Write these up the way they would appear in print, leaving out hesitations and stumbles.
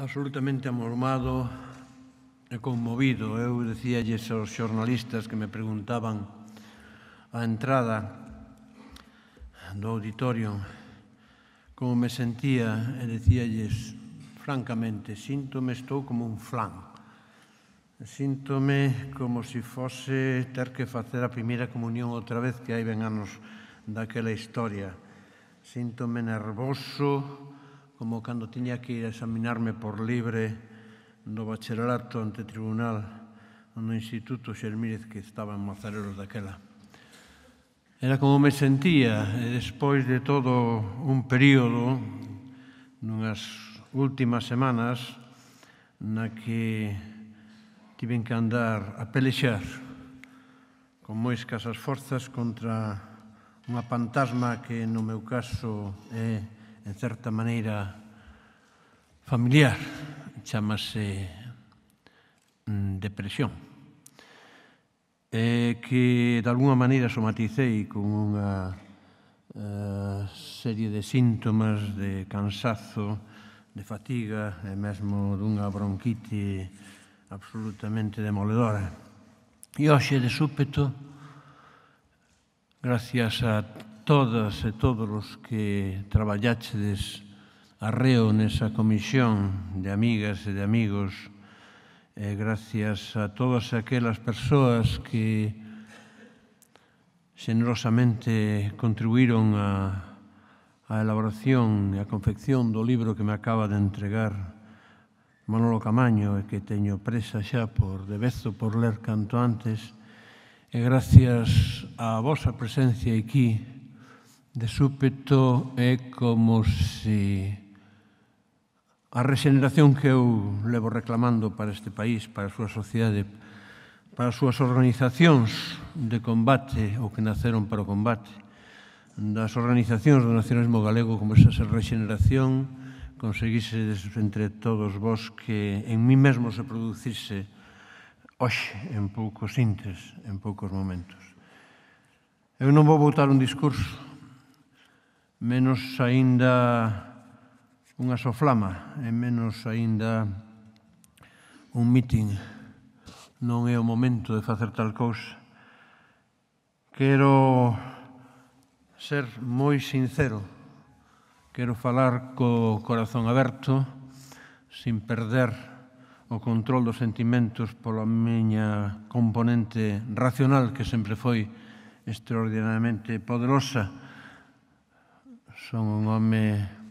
absolutamente amormado e conmovido. Eu dicíalles aos xornalistas que me preguntaban á entrada do auditorio como me sentía e dicíalles francamente, síntome, estou como un flan. Síntome como se fose ter que facer a primeira comunión outra vez que hai 20 anos daquela historia. Síntome nervoso como cando tiña que ir a examinarme por libre no bacharelato ante tribunal no Instituto Xermírez que estaba en Mazarelos daquela. Era como me sentía e despois de todo un período, nunhas últimas semanas, na que tiven que andar a pelexar con moi escasas forzas contra unha fantasma que no meu caso é, en certa maneira, familiar, chamase depresión, que de alguna maneira somaticei con unha serie de síntomas de cansazo, de fatiga e mesmo dunha bronquite absolutamente demoledora. E hoxe, de súpeto, gracias a todas e todos os que traballáchedes arreo nesa comisión de amigas e de amigos, e gracias a todas aquelas persoas que xenerosamente contribuíron á elaboración e a confección do libro que me acaba de entregar Manolo Camaño e que teño presa xa por devezo por ler canto antes, e gracias á vosa presencia aquí, de súpeto é como se a rexeneración que eu levo reclamando para este país, para a súa sociedade, para as súas organizacións de combate ou que naceron para o combate, das organizacións do nacionalismo galego, como esa rexeneración conseguise entre todos vós que en mí mesmo se producise hoxe, en poucos intres, en poucos momentos. Eu non vou botar un discurso, menos aínda unha soflama, e menos aínda un mitin. Non é o momento de facer tal cousa. Quero ser moi sincero, quero falar co corazón aberto, sin perder o control dos sentimentos pola miña componente racional, que sempre foi extraordinariamente poderosa. Son un home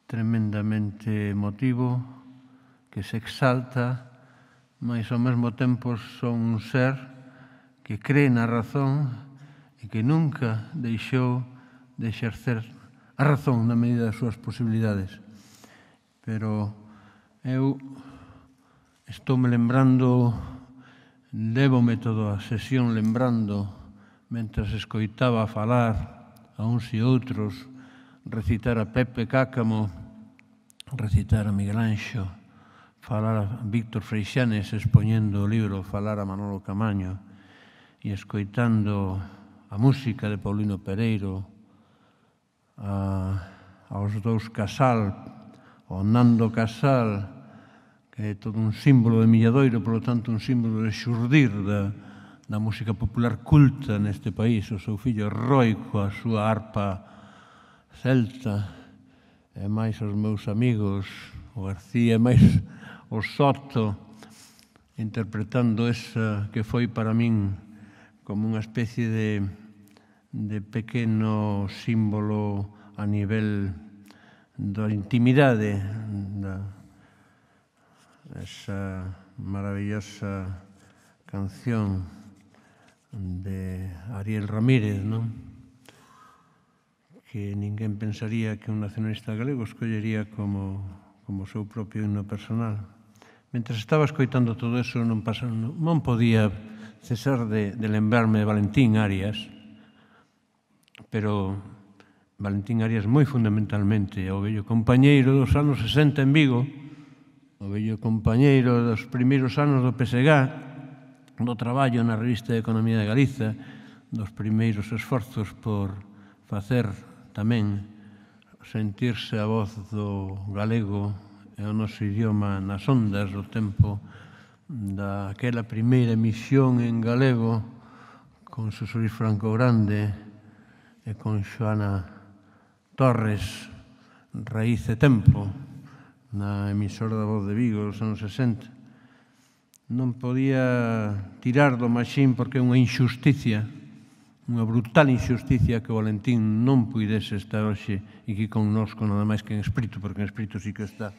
tremendamente emotivo, que se exalta, mas ao mesmo tempo son un ser que cree na razón e que nunca deixou de exercer a razón na medida das súas posibilidades. Pero eu estou-me lembrando, levome toda a sesión lembrando, mentras escoitaba falar a uns e outros, recitar a Pepe Cácamo, recitar a Miguel Anxo, falar a Víctor Freixanes expoñendo o libro, falar a Manolo Camaño e escoitando a música de Paulino Pereiro, aos dous Casal, ao Nando Casal, que é todo un símbolo de Milladoiro, por lo tanto un símbolo de xurdir da música popular culta neste país, o seu fillo Roi coa súa arpa celta, e máis os meus amigos, o García, e máis o Soto, interpretando esa que foi para min como unha especie de pequeno símbolo a nivel da intimidade, esa maravillosa canción de Ariel Ramírez, non? Que ninguén pensaría que un nacionalista galego escollería como seu propio himno personal. Mentras estaba escoitando todo eso, non podía cesar de lembrarme de Valentín Arias, pero Valentín Arias moi fundamentalmente o vello compañeiro dos anos 60 en Vigo, o vello compañeiro dos primeiros anos do PSG, do traballo na Revista de Economía de Galiza, dos primeiros esforzos por facer tamén sentirse a voz do galego é o noso idioma nas ondas, o tempo daquela primeira emisión en galego con Xosé Luis Franco Grande e con Xoana Torres, Raíz e Tempo, na emisora da Voz de Vigo dos anos 60. Non podía tirar do Maxín porque é unha injusticia, unha brutal injusticia que o Valentín non puidese estar hoxe aquí connosco, nada máis que en espírito, porque en espírito sí que está.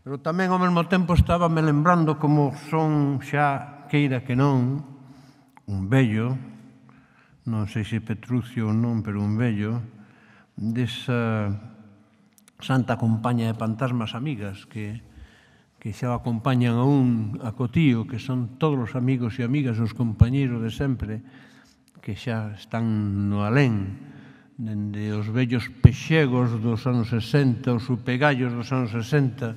Pero tamén ao mesmo tempo estaba me lembrando como son xa, queira que non, un vello, non sei se Petrucio ou non, pero un vello, desa santa compaña de fantasmas amigas que xa o acompañan a un a cotío, que son todos os amigos e amigas, os compañeiros de sempre, que xa están no alén, dende os vellos pexegos dos anos 60, os upegallos dos anos 60,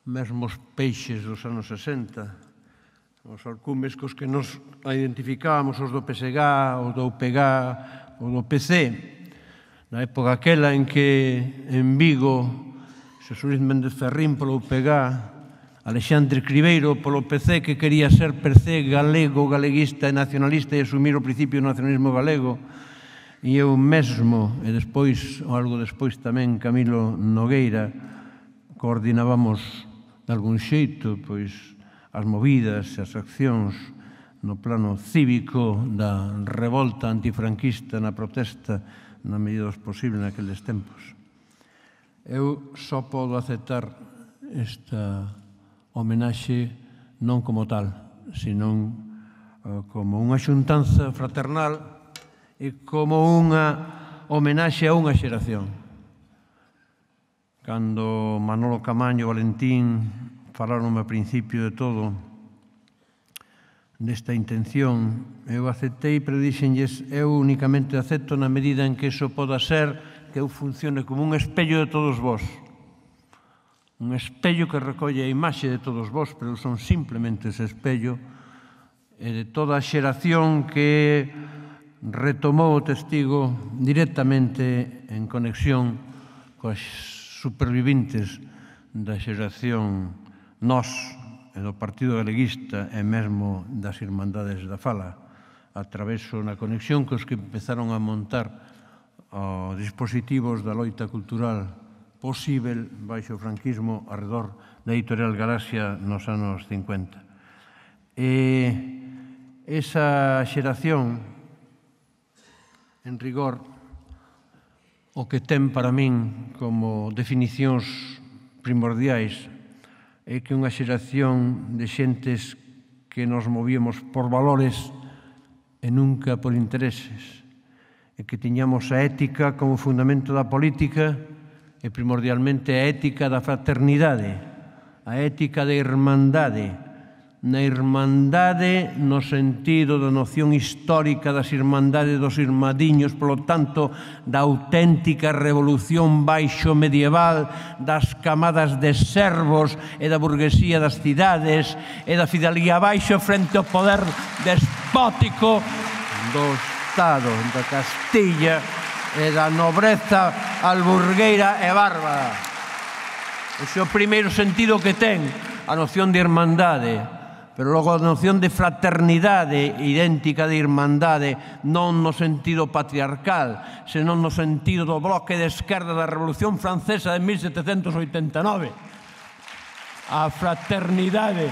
mesmo os peixes dos anos 60, os alcumes cos que nos identificábamos, os do PSG, os do UPG, os do PC, na época aquela en que en Vigo Xosé Luis Méndez Ferrín polo UPG, Alexandre Cribeiro polo PC, que quería ser PC galego, galeguista e nacionalista e asumir o principio do nacionalismo galego, e eu mesmo, e despois, ou algo despois tamén, Camilo Nogueira, coordinábamos de algún xeito pois as movidas e as accións no plano cívico da revolta antifranquista na protesta na medida dos posible naqueles tempos. Eu só podo aceptar esta homenaxe non como tal, senón como unha xuntanza fraternal e como unha homenaxe a unha xeración. Cando Manolo Camaño e Valentín falaron ao principio de todo desta intención, eu aceptei, pero dixenlles, eu únicamente acepto na medida en que iso poda ser que eu funcione como un espello de todos vós. Un espello que recolle a imaxe de todos vós, pero son simplemente ese espello e de toda a xeración que retomou o testigo directamente en conexión coas supervivintes da xeración nós e do Partido Galeguista e mesmo das Irmandades da Fala, a traveso na conexión cos que empezaron a montar os dispositivos da loita cultural posível baixo o franquismo arredor da editorial Galaxia nos anos 50. E esa xeración, en rigor, o que ten para min como definicións primordiais é que unha xeración de xentes que nos movíamos por valores e nunca por intereses, e que tiñamos a ética como fundamento da política e primordialmente a ética da fraternidade, a ética da irmandade, na irmandade no sentido da noción histórica das irmandades dos irmadiños, polo tanto, da auténtica revolución baixo medieval das camadas de servos e da burguesía das cidades e da fidelía baixo frente ao poder despótico dos Estado, da Castilla e da nobreza alburgueira e bárbara. Ese é o primeiro sentido que ten a noción de irmandade, pero logo a noción de fraternidade idéntica de irmandade non no sentido patriarcal, senón no sentido do bloque de esquerda da Revolución Francesa de 1789. A fraternidade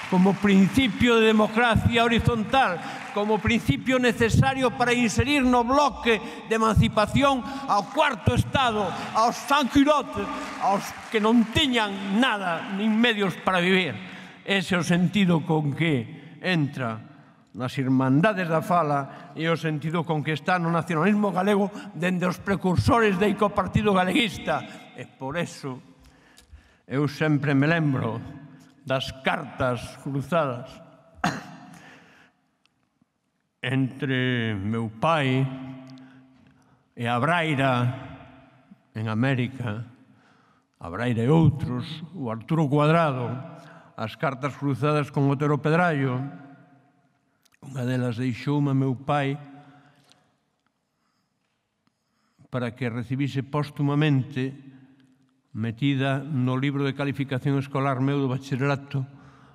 como principio de democracia horizontal, como principio necesario para inserir no bloque de emancipación ao cuarto Estado, aos sans-culottes, aos que non tiñan nada, nin medios para vivir. Ese é o sentido con que entra nas Irmandades da Fala e o sentido con que está no nacionalismo galego dende os precursores do Partido Galeguista. E por eso eu sempre me lembro das cartas cruzadas entre meu pai e a Braira en América, a Braira e outros, o Arturo Cuadrado, as cartas cruzadas con Otero Pedrallo. Unha delas deixoume meu pai para que recibise póstumamente metida no libro de calificación escolar meu do bacharelato.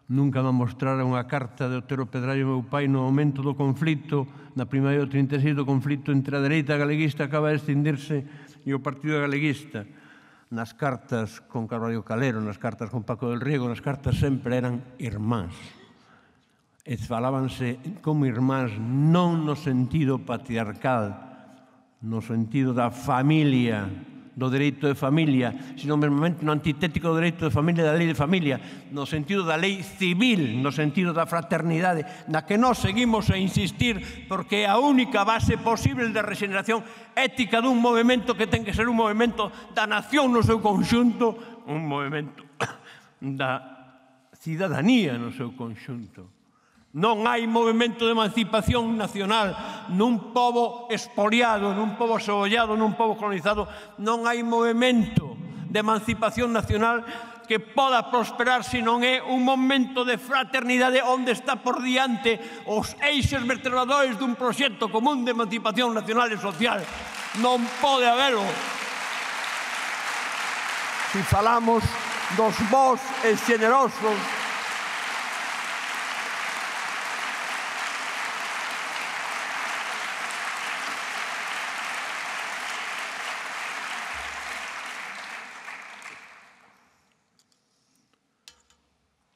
Nunca me mostrara unha carta de Otero Pedrallo, meu pai, no momento do conflito, na primavera do 36, do conflito entre a dereita galeguista acaba de extindirse e o Partido Galeguista. Nas cartas con Carballo Calero, nas cartas con Paco del Riego, nas cartas sempre eran irmáns. E falábanse como irmáns non no sentido patriarcal, no sentido da familia, do dereito de familia, sino mesmamente no antitético do dereito de familia, da lei de familia, no sentido da lei civil, no sentido da fraternidade, na que nós seguimos a insistir porque é a única base posible de regeneración ética dun movimento que ten que ser un movimento da nación no seu conxunto, un movimento da cidadanía no seu conxunto. Non hai movimento de emancipación nacional nun pobo expoliado, nun pobo sobollado, nun pobo colonizado. Non hai movimento de emancipación nacional que poda prosperar se non é un momento de fraternidade onde está por diante os eixes vertebradores dun proxecto común de emancipación nacional e social. Non pode habelo. Se falamos dos bos e xenerosos,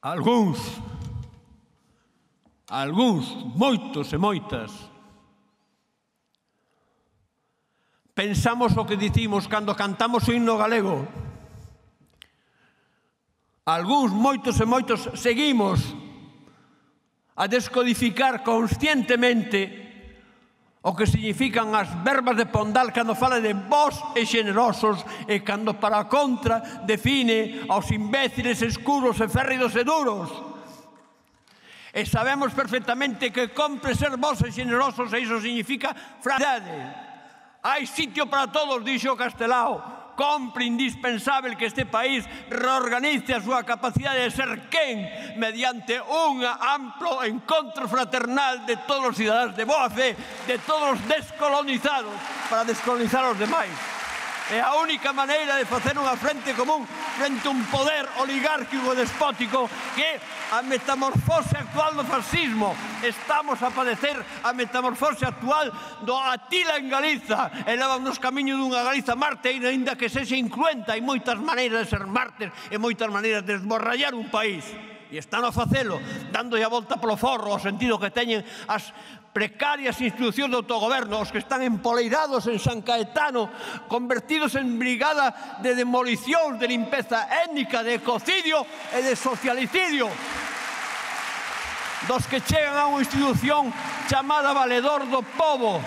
algúns, moitos e moitas, pensamos o que dicimos cando cantamos o himno galego. Algúns, moitos e moitos, seguimos a descodificar conscientemente o que significan as verbas de Pondal cando fala de bos e xenerosos e cando para contra define aos imbéciles escuros e férridos e duros. E sabemos perfectamente que compre ser bos e xenerosos e iso significa fraternidade. Hai sitio para todos, dixo Castelao. Compre indispensável que este país reorganice a súa capacidade de ser quen mediante un amplo encontro fraternal de todos os cidadáns de boa fe, de todos os descolonizados, para descolonizar os demais. É a única maneira de facer unha frente común frente a un poder oligárquico e despótico que é a metamorfose actual do fascismo. Estamos a padecer a metamorfose actual do Atila en Galiza e levan nos camiños dunha Galiza mártir, ainda que sexa incruenta. Hai moitas maneiras de ser mártir e moitas maneiras de esborrallar un país. E están a facelo, dándolle a volta polo forro ao sentido que teñen as precarias institucións de autogoberno, os que están empoleirados en San Caetano, convertidos en brigada de demolicións, de limpeza étnica, de ecocidio e de socialicidio, dos que chegan a unha institución chamada Valedor do Pobo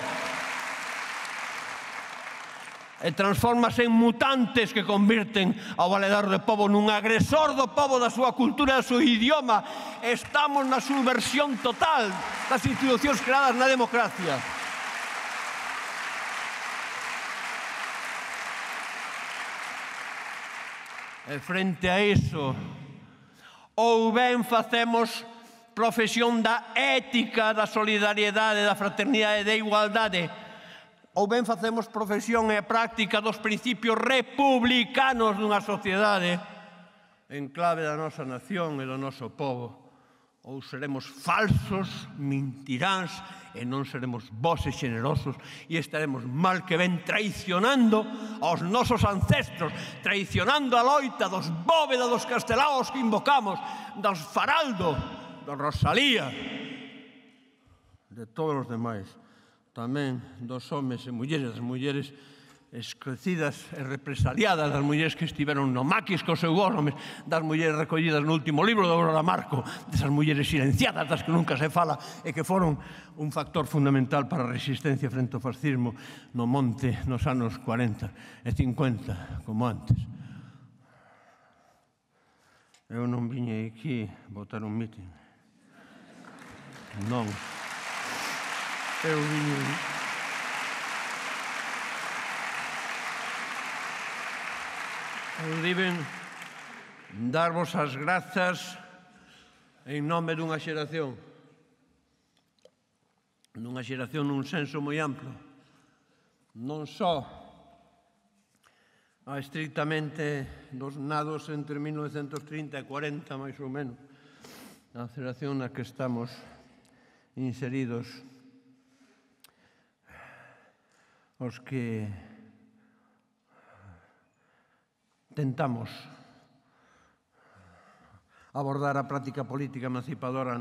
e transformas en mutantes que convirten ao Valedor do Pobo nun agresor do pobo, da súa cultura, do seu idioma. Estamos na subversión total das institucións creadas na democracia. E frente a iso, ou ben facemos profesión da ética, da solidariedade, da fraternidade e da igualdade, ou ben facemos profesión e práctica dos principios republicanos dunha sociedade en clave da nosa nación e do noso pobo, ou seremos falsos, mentiráns e non seremos bos e xenerosos e estaremos mal que ben traicionando aos nosos ancestros, traicionando a loita dos Bóveda, dos Castelaos que invocamos, dos Faraldo, dos Rosalía, de todos os demais. Tamén dos homes e mulleres, das mulleres escrecidas e represaliadas, das mulleres que estiveron no maquis co seu homes, das mulleres recollidas no último libro de Aurora Marco, desas mulleres silenciadas, das que nunca se fala e que foron un factor fundamental para a resistencia frente ao fascismo no monte nos anos 40 e 50, como antes. Eu non viñei aquí a botar un mitin. Non. Eu deben darvos as grazas en nome dunha xeración nun senso moi amplo, non só estrictamente dos nados entre 1930 e 40, máis ou menos, a xeración na que estamos inseridos, os que tentamos abordar a práctica política emancipadora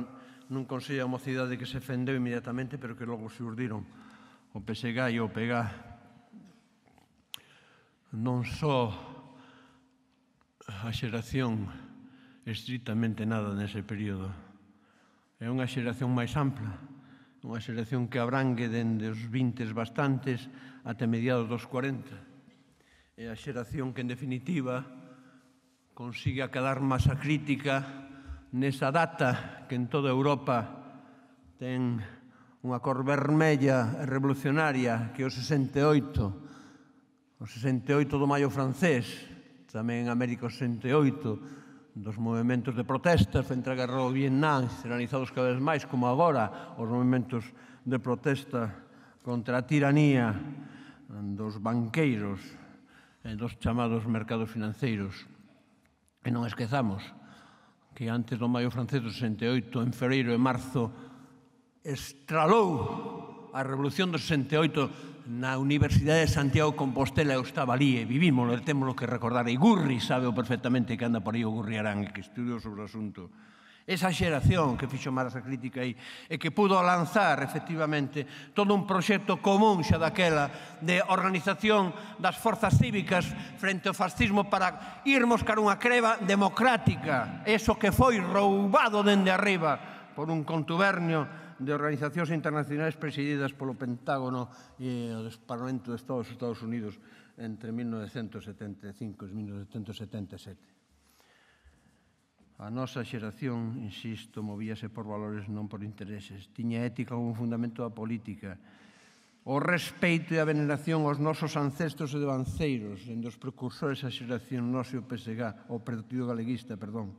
nun Consello da Mocidade que se fendeu inmediatamente, pero que logo surdiron o PSG e o PEGA. Non só a xeración estritamente nada nese período, é unha xeración máis ampla, unha xeración que abrangue dende os 20 bastantes até mediados dos 40. É a xeración que, en definitiva, consigue acadar masa crítica nesa data que en toda Europa ten unha cor vermella e revolucionaria, que é o 68, o 68 do Maio francés, tamén en América o 68, dos movimentos de protestas frente á guerra do Vietnam, generalizados cada vez máis, como agora os movimentos de protesta contra a tiranía dos banqueiros e dos chamados mercados financeiros. E non esquezamos que antes do Maio francés do 68, en febreiro e marzo, estralou a Revolución do 68 na Universidade de Santiago de Compostela. Eu estaba ali e vivímoslo, e temos que recordar. E Gurri sabe perfectamente que anda por aí o Gurri Arán, que estudiou sobre o asunto. Esa xeración que fixo masa crítica aí e que pudo lanzar, efectivamente, todo un proxecto común xa daquela de organización das forzas cívicas frente ao fascismo para irmos cara unha creba democrática. Eso que foi roubado dende arriba por un contubernio de organizacións internacionais presididas polo Pentágono e o Parlamento de Estados Unidos entre 1975 e 1977. A nosa xeración, insisto, movíase por valores, non por intereses. Tiña ética como fundamento da política. O respeito e a veneración aos nosos ancestros e devanceiros, en dos precursores a xeración nosa e o PSG, o Partido Galeguista, perdón.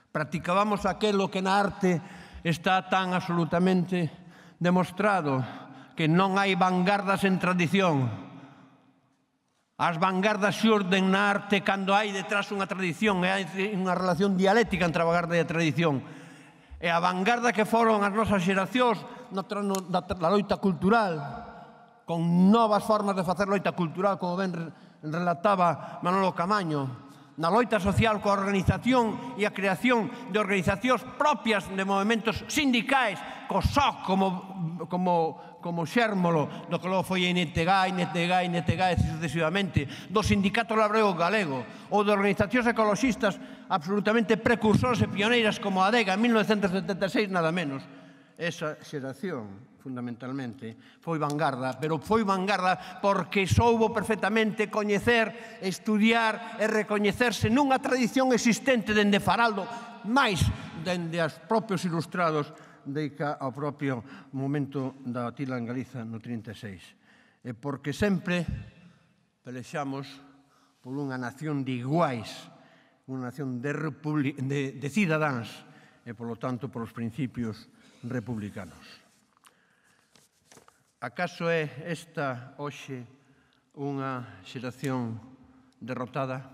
Practicábamos aquelo que na arte está tan absolutamente demostrado, que non hai vanguardas en tradición. As vanguardas xurden na arte cando hai detrás unha tradición, e hai unha relación dialéctica entre a vanguarda e a tradición. E a vanguarda que foron as nosas xeracións da loita cultural, con novas formas de facer loita cultural, como ben relataba Manolo Camaño, na loita social coa organización e a creación de organizacións propias de movimentos sindicais, co SOC como xérmolo do que logo foi a INTG, e sucesivamente, do Sindicato Labrego Galego, ou de organizacións ecologistas absolutamente precursores e pioneiras como a ADEGA en 1976, nada menos. Esa xeración, fundamentalmente, foi vanguarda, pero foi vanguarda porque soubo perfectamente coñecer, estudiar e recoñecerse nunha tradición existente dende Faraldo, máis dende os propios ilustrados deica ao propio momento da Atila en Galiza no 36. E porque sempre pelexamos por unha nación de iguais, unha nación de cidadáns e, polo tanto, por os principios republicanos. Acaso é esta hoxe unha xeración derrotada?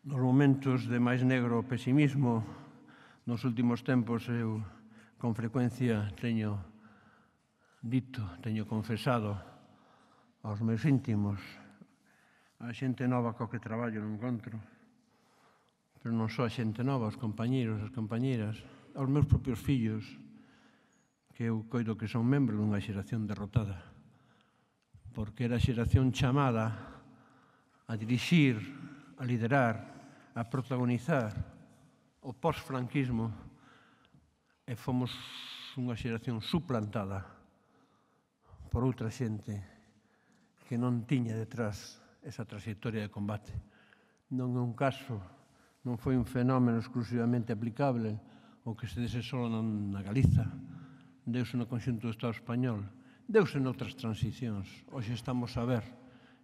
Nos momentos de máis negro pesimismo nos últimos tempos eu con frecuencia teño dito, teño confesado aos meus íntimos, a xente nova coa que traballo no encontro, pero non só a xente nova, os compañeiros, as compañeiras, aos meus propios fillos, que eu coido que son membros dunha xeración derrotada, porque era a xeración chamada a dirixir, a liderar, a protagonizar o post-franquismo, e fomos unha xeración suplantada por outra xente que non tiña detrás esa trayectoria de combate. Non é un caso, non foi un fenómeno exclusivamente aplicable o que se dese só na Galiza, deuse no conxunto do Estado español, deuse noutras transicións. Hoxe estamos a ver,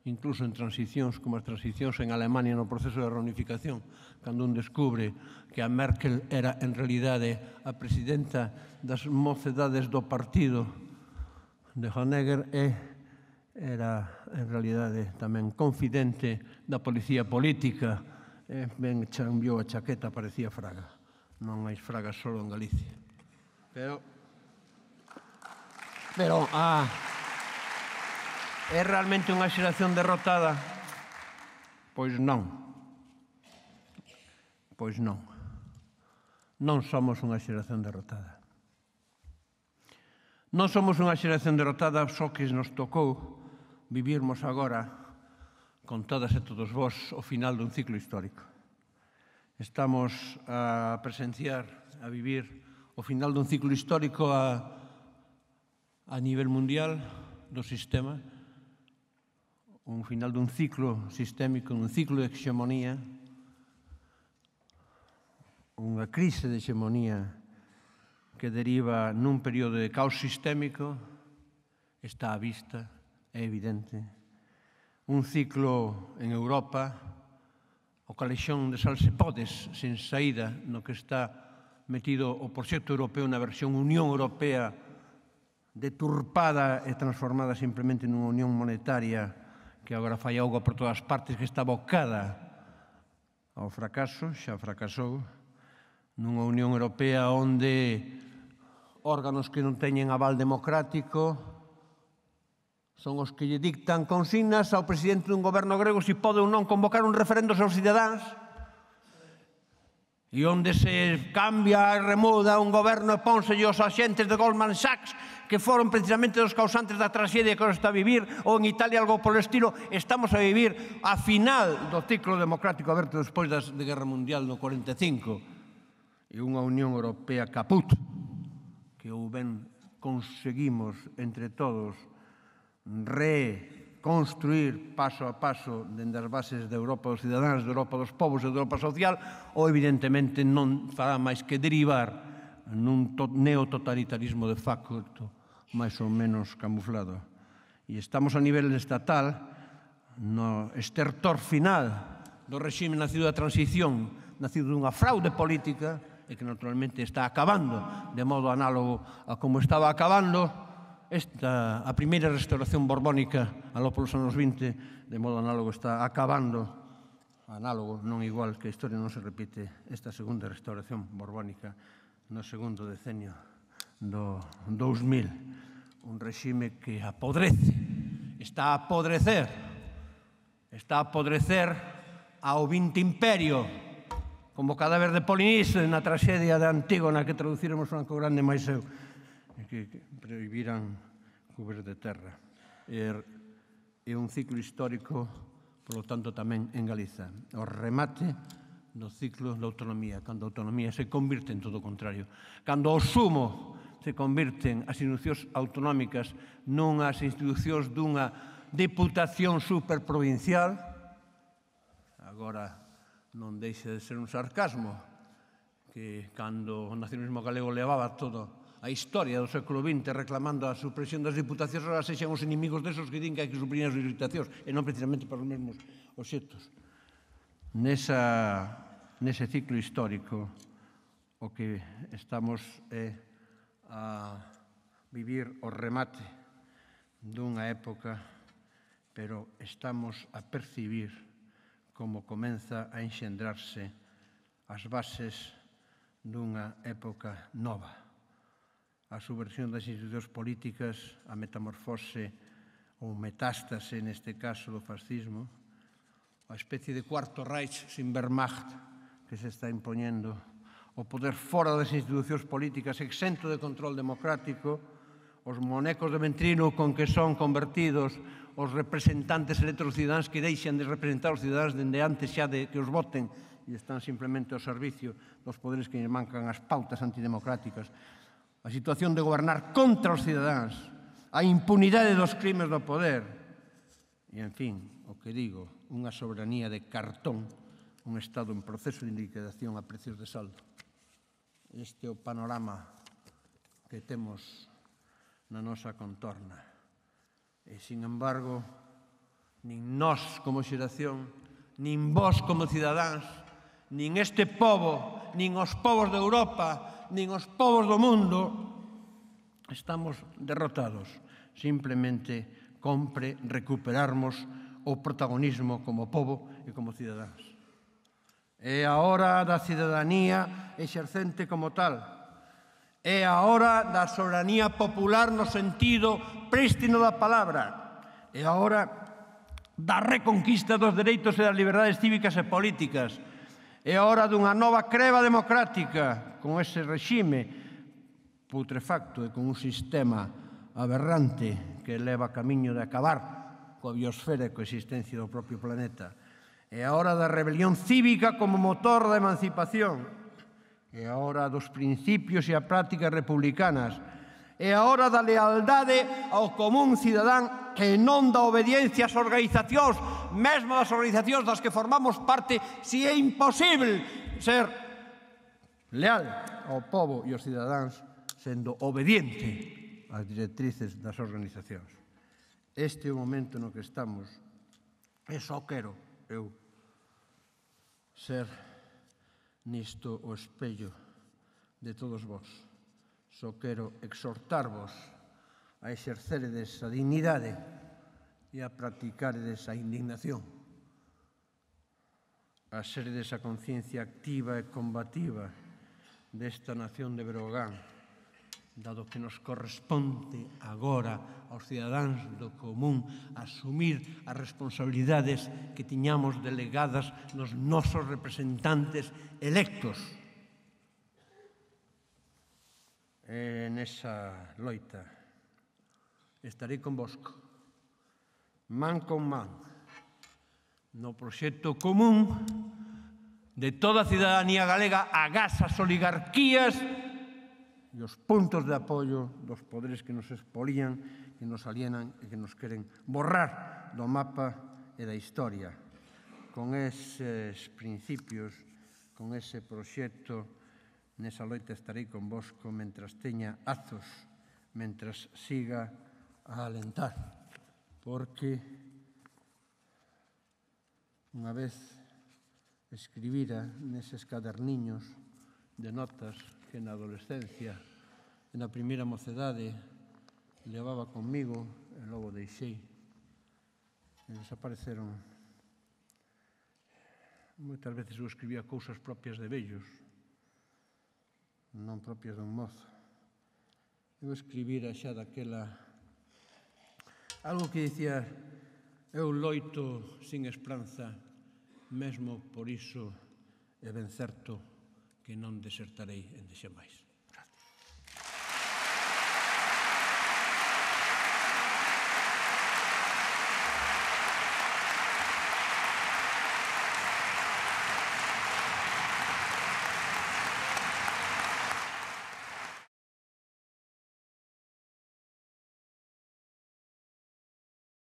incluso en transicións como as transicións en Alemania no proceso de reunificación, cando un descubre que a Merkel era en realidade a presidenta das mocedades do partido de Honegger, e era, en realidade, tamén confidente da policía política, ben cambiou a chaqueta, parecía Fraga. Non hai Fragas só en Galicia. Pero é realmente unha xeración derrotada? Pois non. Pois non. Non somos unha xeración derrotada. Non somos unha xeración derrotada, só que nos tocou vivirmos agora, con todas e todos vós, o final dun ciclo histórico. Estamos a presenciar, a vivir o final dun ciclo histórico a nivel mundial do sistema, un final dun ciclo sistémico, un ciclo de hexemonía, unha crise de hexemonía que deriva nun período de caos sistémico, está á vista, é evidente. Un ciclo en Europa, o calexón de Salsepodes, sen saída, no que está metido o proxecto europeo na versión Unión Europea, deturpada e transformada simplemente nunha unión monetaria que agora fai auga por todas partes, que está abocada ao fracaso, xa fracasou, nunha Unión Europea onde órganos que non teñen aval democrático son os que lle dictan consignas ao presidente dun goberno grego se pode ou non convocar un referendo aos cidadáns, e onde se cambia e remuda un goberno e pónselle os axentes de Goldman Sachs que foron precisamente os causantes da traxedia que nos está a vivir, ou en Italia algo polo estilo. Estamos a vivir a final do ciclo democrático aberto despois da Guerra Mundial no 45 e unha Unión Europea caput que ou ben conseguimos entre todos reconstruir paso a paso dende as bases da Europa dos cidadáns, da Europa dos povos e da Europa social, ou evidentemente non fará máis que derivar nun neototalitarismo de facto máis ou menos camuflado. E estamos a nivel estatal no estertor final do regime nacido da transición, nacido dunha fraude política e que naturalmente está acabando de modo análogo a como estaba acabando a primeira restauración borbónica aló polos anos 20, de modo análogo está acabando, análogo, non igual, que a historia non se repite, esta segunda restauración borbónica no segundo decenio do 2000, un regime que apodrece, está a apodrecer ao 20 imperio, como cadáver de Polinices na traxedia de Antígona que traduciremos Franco Grande máis eu, que prohibiran cubrir de terra. É un ciclo histórico, polo tanto, tamén en Galiza. O remate do ciclo da autonomía, cando a autonomía se convirte en todo o contrario. Cando ao sumo se convirten as institucións autonómicas nunhas institucións dunha diputación superprovincial, agora non deixa de ser un sarcasmo, que cando o nacionalismo galego levaba toda a historia do século XX reclamando a supresión das diputacións, ahora sexan os inimigos desos que din que hai que suprimir as diputacións, e non precisamente para os mesmos obxectos. Nese ciclo histórico o que estamos é a vivir o remate dunha época, pero estamos a percibir como comeza a enxendrarse as bases dunha época nova. A subversión das institucións políticas, a metamorfose ou metástase, neste caso, do fascismo, a especie de cuarto Reich sin Wehrmacht que se está impoñendo, o poder fora das institucións políticas exento de control democrático, os monecos de ventrilo con que son convertidos os representantes electos dos cidadáns que deixan de representar os cidadáns dende antes xa de que os voten e están simplemente ao servicio dos poderes que mancan as pautas antidemocráticas, a situación de gobernar contra os cidadáns, a impunidade dos crimes do poder e, en fin, o que digo, unha soberanía de cartón, un Estado en proceso de liquidación a precios de saldo. Este é o panorama que temos na nosa contorna. E, sin embargo, nin nós como xeración, nin vós como cidadáns, nin este pobo, nin os povos de Europa, nin os povos do mundo, estamos derrotados. Simplemente compre recuperarmos o protagonismo como pobo e como cidadáns. É a hora da cidadanía exercente como tal. É a hora da soberanía popular no sentido prístino da palabra. É a hora da reconquista dos dereitos e das liberdades cívicas e políticas. É a hora dunha nova creba democrática con ese regime putrefacto e con un sistema aberrante que leva camiño de acabar coa biosfera e coa existencia do propio planeta. É a hora da rebelión cívica como motor da emancipación. É a hora dos principios e a prácticas republicanas. É a hora da lealdade ao común cidadán que non da obediencia ás organizacións, mesmo das organizacións das que formamos parte, si é imposible ser leal ao pobo e aos cidadáns sendo obediente ás directrices das organizacións. Este é o momento no que estamos e só quero eu ser nisto o espello de todos vós. Só quero exhortarvos a exerceredes a dignidade e a practicaredes a indignación, a seredes a conciencia activa e combativa desta nación de Breogán, dado que nos corresponde agora aos cidadáns do común asumir as responsabilidades que tiñamos delegadas nos nosos representantes electos. E nesa loita estarei convosco, man con man, no proxecto común de toda a cidadanía galega agás as oligarquías e os puntos de apoio dos poderes que nos expolian, que nos alienan e que nos queren borrar do mapa e da historia. Con eses principios, con ese proxecto, nesa loita estarei convosco mentras teña azos, mentras siga a alentar, porque unha vez escribira neses caderniños de notas que na adolescencia e na primeira mocedade levaba conmigo e logo deixei e desapareceron. Moitas veces eu escribía cousas propias de vellos, non propias dun mozo. Eu escribira xa daquela algo que dicía: eu loito sin esperanza, mesmo por iso é ben certo que non desertarei en xamais.